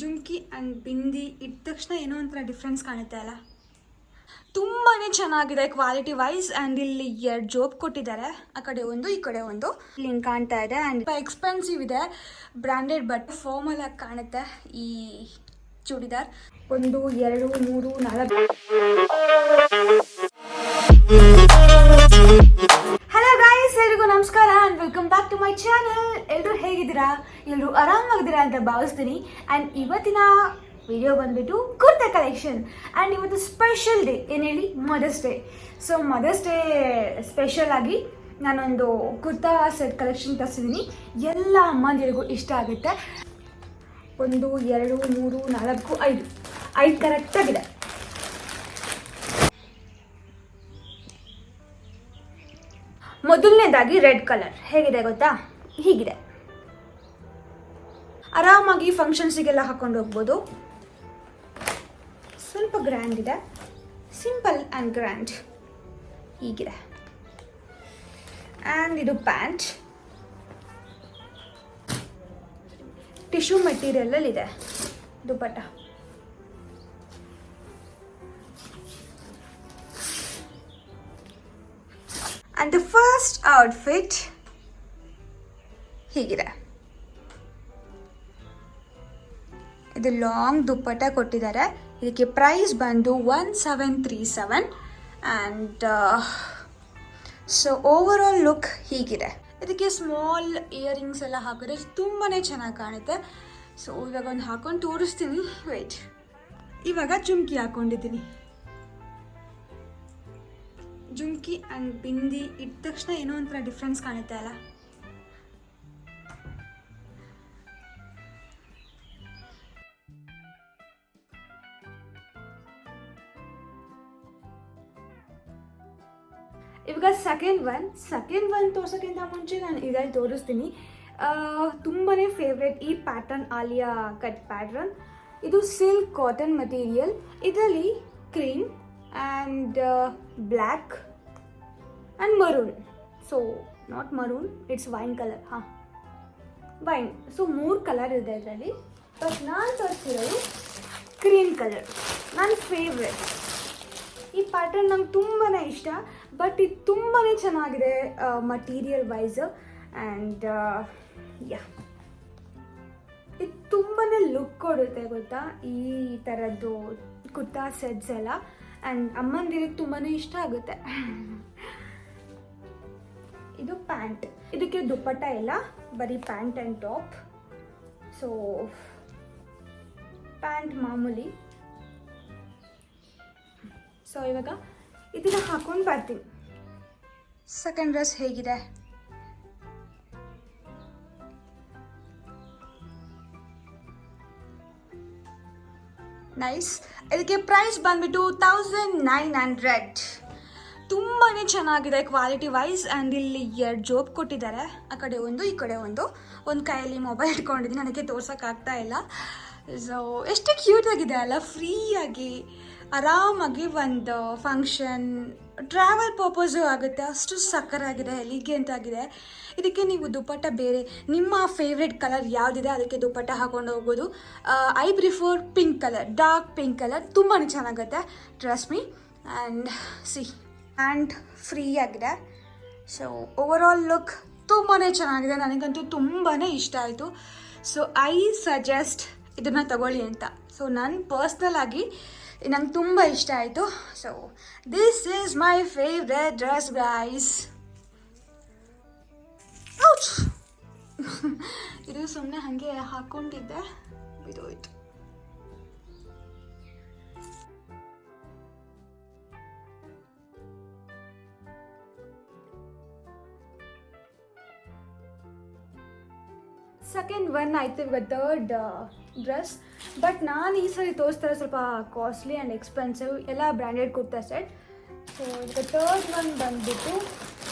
ಜುಮ್ಕಿ and bindi ಇಟ್ಟ ತಕ್ಷಣ ಏನೋ ಒಂಥರ ಡಿಫ್ರೆನ್ಸ್ ಕಾಣುತ್ತೆ ಅಲ್ಲ. ತುಂಬಾ ಚೆನ್ನಾಗಿದೆ ಕ್ವಾಲಿಟಿ ವೈಸ್. ಆ್ಯಂಡ್ ಇಲ್ಲಿ 2 ಜೋಬ್ ಕೊಟ್ಟಿದ್ದಾರೆ, ಆ ಕಡೆ ಒಂದು ಈ ಕಡೆ ಒಂದು. ಇಲ್ಲಿ ಹಿಂಗೆ ಕಾಣ್ತಾ ಇದೆ. ಆ್ಯಂಡ್ ಎಕ್ಸ್ಪೆನ್ಸಿವ್ ಇದೆ, ಬ್ರ್ಯಾಂಡೆಡ್ ಬಟ್ ಫಾರ್ಮಲ್ ಆಗಿ ಕಾಣುತ್ತೆ ಈ ಚೂಡಿದಾರ್. 1 2 3 4. ಹಲೋ ಗೈಸ್, ಎಲ್ರಿಗೂ ನಮಸ್ಕಾರ and welcome back to my channel. ಎಲ್ಲರೂ ಹೇಗಿದ್ದೀರಾ? ಎಲ್ಲರೂ ಆರಾಮಾಗಿದ್ದೀರಾ ಅಂತ ಭಾವಿಸ್ತೀನಿ. ಆ್ಯಂಡ್ ಇವತ್ತಿನ ವಿಡಿಯೋ ಬಂದ್ಬಿಟ್ಟು ಕುರ್ತಾ ಕಲೆಕ್ಷನ್. ಆ್ಯಂಡ್ ಇವತ್ತು ಸ್ಪೆಷಲ್ ಡೇ, ಏನು ಹೇಳಿ, mother's day. So mother's day special ಆಗಿ ನಾನೊಂದು ಕುರ್ತಾ ಸೆಟ್ ಕಲೆಕ್ಷನ್ ತರಿಸಿದ್ದೀನಿ. ಎಲ್ಲ ಅಮ್ಮಂದಿರಿಗೂ ಇಷ್ಟ ಆಗುತ್ತೆ. 1 2 3 4 5 ಕರೆಕ್ಟಾಗಿದೆ. ಮೊದಲನೇದಾಗಿ ರೆಡ್ ಕಲರ್ ಹೇಗಿದೆ ಗೊತ್ತಾ? ಹೀಗಿದೆ. ಆರಾಮಾಗಿ ಫಂಕ್ಷನ್ಸಿಗೆಲ್ಲ ಹಾಕೊಂಡು ಹೋಗ್ಬೋದು. ಸ್ವಲ್ಪ ಗ್ರ್ಯಾಂಡ್ ಇದೆ, ಸಿಂಪಲ್ ಆ್ಯಂಡ್ ಗ್ರ್ಯಾಂಡ್ ಹೀಗಿದೆ. ಆ್ಯಂಡ್ ಇದು ಪ್ಯಾಂಟ್ ಟಿಶ್ಯೂ ಮೆಟೀರಿಯಲಲ್ಲಿದೆ. Dupatta and the first outfit ಹೀಗಿದೆ. ಇದು ಲಾಂಗ್ ದುಪ್ಪಟ್ಟ ಕೊಟ್ಟಿದ್ದಾರೆ. ಇದಕ್ಕೆ ಪ್ರೈಸ್ ಬಂದು 1737 and so overall look ಹೀಗಿದೆ. ಇದಕ್ಕೆ ಸ್ಮಾಲ್ ಇಯರಿಂಗ್ಸ್ ಎಲ್ಲ ಹಾಕಿದ್ರೆ ತುಂಬಾ ಚೆನ್ನಾಗಿ ಕಾಣುತ್ತೆ. ಸೊ ಇವಾಗ ಒಂದು ಹಾಕೊಂಡು ತೋರಿಸ್ತೀನಿ, ವೆಯ್ಟ್. ಇವಾಗ ಜುಮ್ಕಿ ಹಾಕೊಂಡಿದ್ದೀನಿ. ಜುಮ್ಕಿ ಆ್ಯಂಡ್ ಬಿಂದಿ ಇಟ್ಟ ತಕ್ಷಣ ಏನೋ ಒಂಥರ ಡಿಫ್ರೆನ್ಸ್ ಕಾಣುತ್ತೆ ಅಲ್ಲ. ಇವಾಗ ಸೆಕೆಂಡ್ ಒನ್ ತೋರ್ಸೋಕ್ಕಿಂತ ಮುಂಚೆ ನಾನು ಇದರಲ್ಲಿ ತೋರಿಸ್ತೀನಿ. ತುಂಬಾ ಫೇವ್ರೆಟ್ ಈ ಪ್ಯಾಟರ್ನ್, ಆಲಿಯಾ ಕಟ್ ಪ್ಯಾಟರ್ನ್. ಇದು ಸಿಲ್ಕ್ ಕಾಟನ್ ಮಟೀರಿಯಲ್. ಇದರಲ್ಲಿ cream and black and maroon. So not maroon, it's wine colour. Wine. So 3 colour ಇದೆ ಇದರಲ್ಲಿ. ಬಟ್ ನಾನು ತೋರಿಸಿರೋದು ಕ್ರೀಮ್ ಕಲರ್, ನನ್ನ ಫೇವ್ರೆಟ್. ಈ ಪ್ಯಾಟರ್ನ್ ನಂಗೆ ತುಂಬಾ ಇಷ್ಟ. ಬಟ್ ಇದು ತುಂಬಾ ಚೆನ್ನಾಗಿದೆ ಮಟೀರಿಯಲ್ ವೈಸ್. ಆ್ಯಂಡ್ ಯಾ, ಇದು ತುಂಬಾ ಲುಕ್ ಕೊಡುತ್ತೆ ಗೊತ್ತಾ, ಈ ಥರದ್ದು ಕುರ್ತಾ ಸೆಟ್ಸ್ ಎಲ್ಲ. ಆ್ಯಂಡ್ ಅಮ್ಮಂದಿರಿಗೆ ತುಂಬಾ ಇಷ್ಟ ಆಗುತ್ತೆ. ಇದು ಪ್ಯಾಂಟ್. ಇದಕ್ಕೆ ದುಪ್ಪಟ್ಟ ಇಲ್ಲ, ಬರೀ pant and top. So pant ಮಾಮೂಲಿ. ಸೊ ಇವಾಗ ಇದನ್ನ ಹಾಕೊಂಡು ಬರ್ತೀನಿ. ಸೆಕೆಂಡ್ ಡ್ರೆಸ್ ಹೇಗಿದೆ? ನೈಸ್. ಇದಕ್ಕೆ ಪ್ರೈಸ್ ಬಂದ್ಬಿಟ್ಟು 1900. ತುಂಬಾ ಚೆನ್ನಾಗಿದೆ ಕ್ವಾಲಿಟಿ ವೈಸ್. ಆ್ಯಂಡ್ ಇಲ್ಲಿ 2 ಜೋಬ್ ಕೊಟ್ಟಿದ್ದಾರೆ, ಆ ಕಡೆ ಒಂದು ಈ ಕಡೆ ಒಂದು. ಒಂದು ಕೈಯಲ್ಲಿ ಮೊಬೈಲ್ ಇಟ್ಕೊಂಡಿದ್ದೀನಿ, ನನಗೆ ತೋರ್ಸೋಕ್ಕಾಗ್ತಾ ಇಲ್ಲ. ಸೊ ಎಷ್ಟು ಕ್ಯೂಟಾಗಿದೆ ಅಲ್ಲ, ಫ್ರೀಯಾಗಿ ಆರಾಮಾಗಿ ಒಂದು ಫಂಕ್ಷನ್, ಟ್ರಾವೆಲ್ ಪರ್ಪಸ್ಸು ಆಗುತ್ತೆ. ಅಷ್ಟು ಸಕ್ಕರಾಗಿದೆ, ಎಲಿಗೆಂಟ್ ಆಗಿದೆ. ಇದಕ್ಕೆ ನೀವು ದುಪ್ಪಟ್ಟ ಬೇರೆ ನಿಮ್ಮ ಫೇವ್ರೆಟ್ ಕಲರ್ ಯಾವುದಿದೆ ಅದಕ್ಕೆ ದುಪ್ಪಟ್ಟ ಹಾಕೊಂಡು ಹೋಗ್ಬೋದು. I prefer pink colour, dark pink colour. ತುಂಬಾ ಚೆನ್ನಾಗುತ್ತೆ, trust me. And see, hand free ಆಗಿದೆ. ಸೊ ಓವರ್ ಆಲ್ ಲುಕ್ ತುಂಬಾ ಚೆನ್ನಾಗಿದೆ. ನನಗಂತೂ ತುಂಬಾ ಇಷ್ಟ ಆಯಿತು. ಸೊ ಐ ಸಜೆಸ್ಟ್ ಇದನ್ನು ತಗೊಳ್ಳಿ ಅಂತ. ಸೊ ನಾನು ಪರ್ಸ್ನಲ್ ಆಗಿ ನಂಗೆ ತುಂಬ ಇಷ್ಟ ಆಯಿತು. So this is my favourite dress guys. ಇದು ಸುಮ್ಮನೆ ಹಾಗೆ ಹಾಕ್ಕೊಂಡಿದ್ದೆ, ಬಿದೋಯ್ತು. ಸೆಕೆಂಡ್ ಒನ್ ಆಯಿತು. ಇವಾಗ ಥರ್ಡ್ ಡ್ರೆಸ್. ಬಟ್ ನಾನು ಈ ಸರಿ ತೋರಿಸ್ತಾರೆ ಸ್ವಲ್ಪ ಕಾಸ್ಟ್ಲಿ ಆ್ಯಂಡ್ ಎಕ್ಸ್ಪೆನ್ಸಿವ್, ಎಲ್ಲ ಬ್ರ್ಯಾಂಡೆಡ್ ಕುರ್ತಾ ಸೆಟ್. ಸೊ ಈಗ ಥರ್ಡ್ ಒನ್ ಬಂದ್ಬಿಟ್ಟು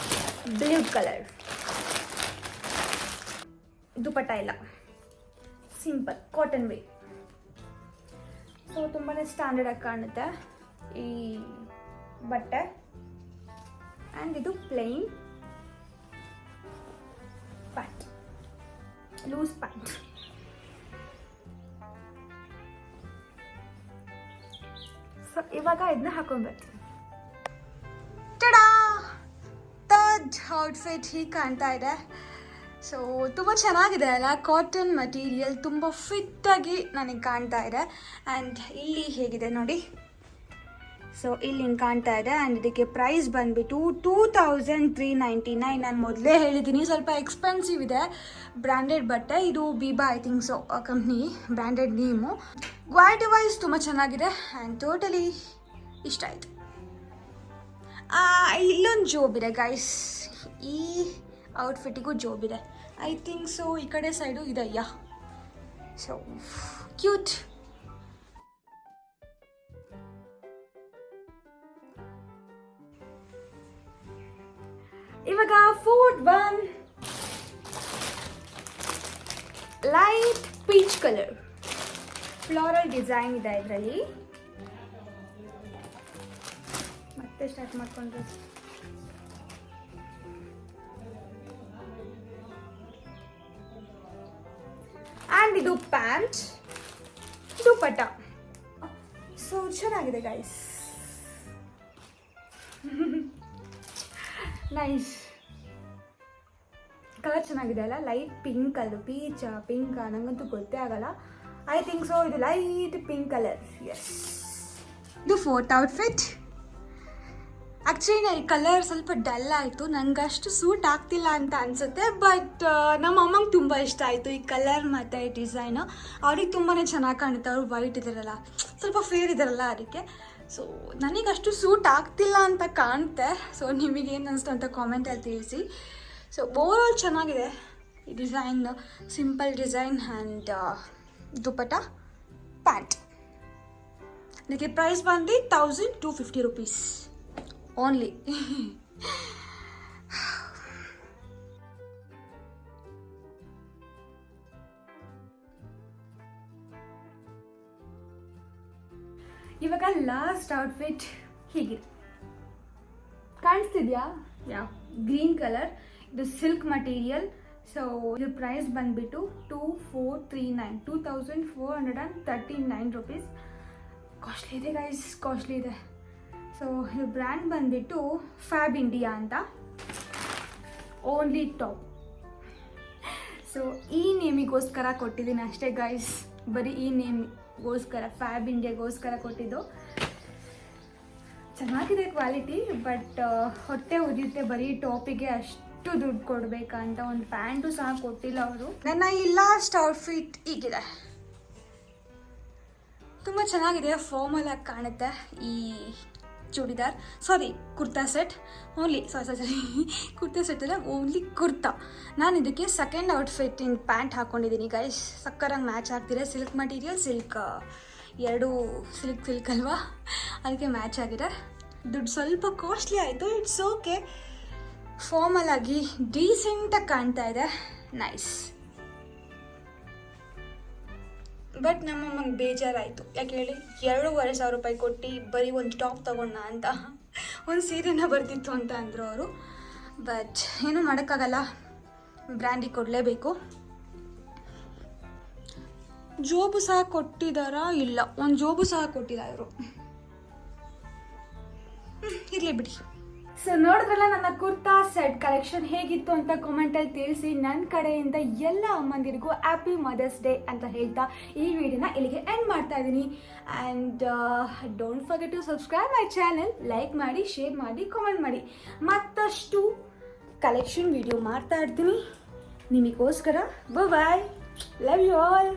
ಬ್ಲೂ ಕಲರ್. ದುಪಟ್ಟ ಇಲ್ಲ, ಸಿಂಪಲ್ ಕಾಟನ್ ವೇ. ಸೊ ತುಂಬಾ ಸ್ಟ್ಯಾಂಡರ್ಡ್ ಆಗಿ ಕಾಣುತ್ತೆ ಈ ಬಟ್ಟೆ. ಆ್ಯಂಡ್ ಇದು plain pant, loose pant. So ಇವಾಗ ಇದನ್ನ ಹಾಕೊಂಡ್ಬರ್ತೀನಿ. ಟಡಾ, ಥರ್ಡ್ ಔಟ್ಫಿಟ್ ಹೀಗೆ ಕಾಣ್ತಾ ಇದೆ. ಸೊ ತುಂಬ ಚೆನ್ನಾಗಿದೆ ಅಲ್ಲ, ಕಾಟನ್ ಮಟೀರಿಯಲ್, ತುಂಬ ಫಿಟ್ಟಾಗಿ ನನಗೆ ಕಾಣ್ತಾ ಇದೆ. ಆ್ಯಂಡ್ ಇಲ್ಲಿ ಹೇಗಿದೆ ನೋಡಿ, ಸೊ ಇಲ್ಲಿ ಹಿಂಗೆ ಕಾಣ್ತಾ ಇದೆ. ಆ್ಯಂಡ್ ಇದಕ್ಕೆ ಪ್ರೈಸ್ ಬಂದುಬಿಟ್ಟು 2399. ನಾನು ಮೊದಲೇ ಹೇಳಿದ್ದೀನಿ ಸ್ವಲ್ಪ ಎಕ್ಸ್ಪೆನ್ಸಿವ್ ಇದೆ, ಬ್ರ್ಯಾಂಡೆಡ್ ಬಟ್ಟೆ. ಇದು Biba I think so company branded name. Quality wise ತುಂಬ ಚೆನ್ನಾಗಿದೆ ಆ್ಯಂಡ್ ಟೋಟಲಿ ಇಷ್ಟ ಆಯಿತು. ಇಲ್ಲೊಂದು ಜೋಬ್ ಇದೆ ಗೈಸ್, ಈ ಔಟ್ಫಿಟ್ಟಿಗೂ ಜೋಬ್ ಇದೆ ಐ ಥಿಂಕ್ ಸೊ. ಈ ಕಡೆ ಸೈಡು ಇದೆಯಾ, ಸೊ ಕ್ಯೂಟ್. ಇವಾಗ fourth one, light peach colour floral design ಇದೆ ಇದರಲ್ಲಿ. ಮತ್ತೆ ಸ್ಟಾರ್ಟ್ ಮಾಡ್ಕೊಂಡ್ರೆ ಆ್ಯಂಡ್ ಇದು ಪ್ಯಾಂಟ್, ಇದು ಪಟ. ಸೊ ಚೆನ್ನಾಗಿದೆ ಗೈಸ್, ನೈಸ್. ಕಲರ್ ಚೆನ್ನಾಗಿದೆ ಅಲ್ಲ, ಲೈಟ್ ಪಿಂಕ್. ಅದು ಪೀಚ್ ಪಿಂಕ್ ನಂಗಂತೂ ಗೊತ್ತೇ ಆಗಲ್ಲ. ಐ ಥಿಂಕ್ ಸೊ ಇದು ಲೈಟ್ ಪಿಂಕ್ ಕಲರ್. ಎಸ್, ಇದು ಫೋರ್ತ್ ಔಟ್ಫಿಟ್. ಆ್ಯಕ್ಚುಲಿ ಈ ಕಲರ್ ಸ್ವಲ್ಪ ಡಲ್ ಆಯಿತು, ನನಗೆ ಅಷ್ಟು ಸೂಟ್ ಆಗ್ತಿಲ್ಲ ಅಂತ ಅನಿಸುತ್ತೆ. ಬಟ್ ನಮ್ಮ ಅಮ್ಮಂಗೆ ತುಂಬ ಇಷ್ಟ ಆಯಿತು ಈ ಕಲರ್ ಮತ್ತು ಡಿಸೈನು. ಅವ್ರಿಗೆ ತುಂಬಾ ಚೆನ್ನಾಗಿ ಕಾಣುತ್ತೆ. ಅವ್ರು ವೈಟ್ ಇದ್ದಾರಲ್ಲ, ಸ್ವಲ್ಪ ಫೇರ್ ಇದ್ದಾರಲ್ಲ, ಅದಕ್ಕೆ. ಸೊ ನನಗಷ್ಟು ಸೂಟ್ ಆಗ್ತಿಲ್ಲ ಅಂತ ಕಾಣುತ್ತೆ. ಸೊ ನಿಮಗೇನು ಅನಿಸ್ತು ಅಂತ ಕಾಮೆಂಟಲ್ಲಿ ತಿಳಿಸಿ. ಸೊ ಓವರಾಲ್ ಚೆನ್ನಾಗಿದೆ ಈ design, simple design. And dupatta, pant. ಇದಕ್ಕೆ ಪ್ರೈಸ್ ಬಂದು 1250 rupees ಓನ್ಲಿ. ಇವಾಗ ಲಾಸ್ಟ್ ಔಟ್ಫಿಟ್ ಹೀಗಿದೆ, ಕಾಣಿಸ್ತಿದ್ಯಾ? Green colour. ಇದು ಸಿಲ್ಕ್ ಮಟೀರಿಯಲ್. ಸೊ ಇದು ಪ್ರೈಸ್ ಬಂದ್ಬಿಟ್ಟು 2439 rupees. ಕಾಸ್ಟ್ಲಿ ಇದೆ ಗೈಸ್, ಕಾಸ್ಟ್ಲಿ ಇದೆ. ಸೊ ಇದು ಬ್ರ್ಯಾಂಡ್ ಬಂದ್ಬಿಟ್ಟು ಫ್ಯಾಬ್ ಇಂಡಿಯಾ ಅಂತ, ಓನ್ಲಿ ಟಾಪ್. ಸೊ ಈ ನೇಮಿಗೋಸ್ಕರ ಕೊಟ್ಟಿದ್ದೀನಿ ಅಷ್ಟೇ ಗೈಸ್, ಬರೀ ಈ ನೇಮಿಗೋಸ್ಕರ, ಫ್ಯಾಬ್ ಇಂಡಿಯಾಗೋಸ್ಕರ ಕೊಟ್ಟಿದ್ದು. ಚೆನ್ನಾಗಿದೆ ಕ್ವಾಲಿಟಿ, ಬಟ್ ಹೊಟ್ಟೆ ಉರಿಯುತ್ತೆ ಬರೀ ಟಾಪಿಗೆ ಅಷ್ಟು ದುಡ್ಡು ಕೊಡಬೇಕಂತ. ಒಂದು ಪ್ಯಾಂಟು ಸಹ ಕೊಟ್ಟಿಲ್ಲ ಅವರು. ನನ್ನ ಈ ಲಾಸ್ಟ್ ಔಟ್ಫಿಟ್ ಹೀಗಿದೆ, ತುಂಬ ಚೆನ್ನಾಗಿದೆ, ಫಾರ್ಮಲ್ ಆಗಿ ಕಾಣುತ್ತೆ. ಈ churidar, kurta set only, kurta set ಅಲ್ಲ, ಓನ್ಲಿ ಕುರ್ತಾ. ನಾನು ಇದಕ್ಕೆ ಸೆಕೆಂಡ್ ಔಟ್ಫಿಟ್ ಇನ್ ಪ್ಯಾಂಟ್ ಹಾಕ್ಕೊಂಡಿದ್ದೀನಿ ಗೈಸ್. ಸಕ್ಕರಾಗಿ ಮ್ಯಾಚ್ ಆಗ್ತಿದೆ. ಸಿಲ್ಕ್ ಮಟೀರಿಯಲ್, ಸಿಲ್ಕ್ ಎರಡೂ ಸಿಲ್ಕ್ ಅಲ್ವಾ, ಅದಕ್ಕೆ ಮ್ಯಾಚ್ ಆಗಿದೆ. ದುಡ್ಡು ಸ್ವಲ್ಪ ಕಾಸ್ಟ್ಲಿ ಆಯಿತು, ಇಟ್ಸ್ ಓಕೆ. ಫಾರ್ಮಲ್ ಆಗಿ ಡೀಸೆಂಟಾಗಿ ಕಾಣ್ತಾ ಇದೆ, ನೈಸ್. ಬಟ್ ನಮ್ಮಮ್ಮಂಗೆ ಬೇಜಾರಾಯಿತು, ಯಾಕೆ ಹೇಳಿ, 2500 ರೂಪಾಯಿ ಕೊಟ್ಟು ಬರೀ ಒಂದು ಟಾಪ್ ತೊಗೊಂಡ ಅಂತ, ಒಂದು ಸೀರೆನ ಬರ್ತಿತ್ತು ಅಂತ ಅಂದರು ಅವರು. ಬಟ್ ಏನೂ ಮಾಡೋಕ್ಕಾಗಲ್ಲ, ಬ್ರ್ಯಾಂಡಿಗೆ ಕೊಡಲೇಬೇಕು. ಜೋಬು ಸಹ ಕೊಟ್ಟಿದ್ದಾರಾ? ಇಲ್ಲ, ಒಂದು ಜೋಬು ಸಹ ಕೊಟ್ಟಿಲ್ಲ ಇವರು. ಇರಲಿ ಬಿಡಿ. ಸೊ ನೋಡಿದ್ರಲ್ಲ ನನ್ನ ಕುರ್ತಾ ಸೆಟ್ ಕಲೆಕ್ಷನ್ ಹೇಗಿತ್ತು ಅಂತ ಕಾಮೆಂಟಲ್ಲಿ ತಿಳಿಸಿ. ನನ್ನ ಕಡೆಯಿಂದ ಎಲ್ಲ ಅಮ್ಮಂದಿರಿಗೂ ಹ್ಯಾಪಿ ಮದರ್ಸ್ ಡೇ ಅಂತ ಹೇಳ್ತಾ ಈ ವಿಡಿಯೋನ ಇಲ್ಲಿಗೆ ಎಂಡ್ ಮಾಡ್ತಾ ಇದ್ದೀನಿ. And don't forget to subscribe my channel. Like ಮಾಡಿ, ಶೇರ್ ಮಾಡಿ, ಕಾಮೆಂಟ್ ಮಾಡಿ. ಮತ್ತಷ್ಟು ಕಲೆಕ್ಷನ್ ವಿಡಿಯೋ ಮಾಡ್ತಾ ಇರ್ತೀನಿ ನಿಮಗೋಸ್ಕರ. Bye, love you all.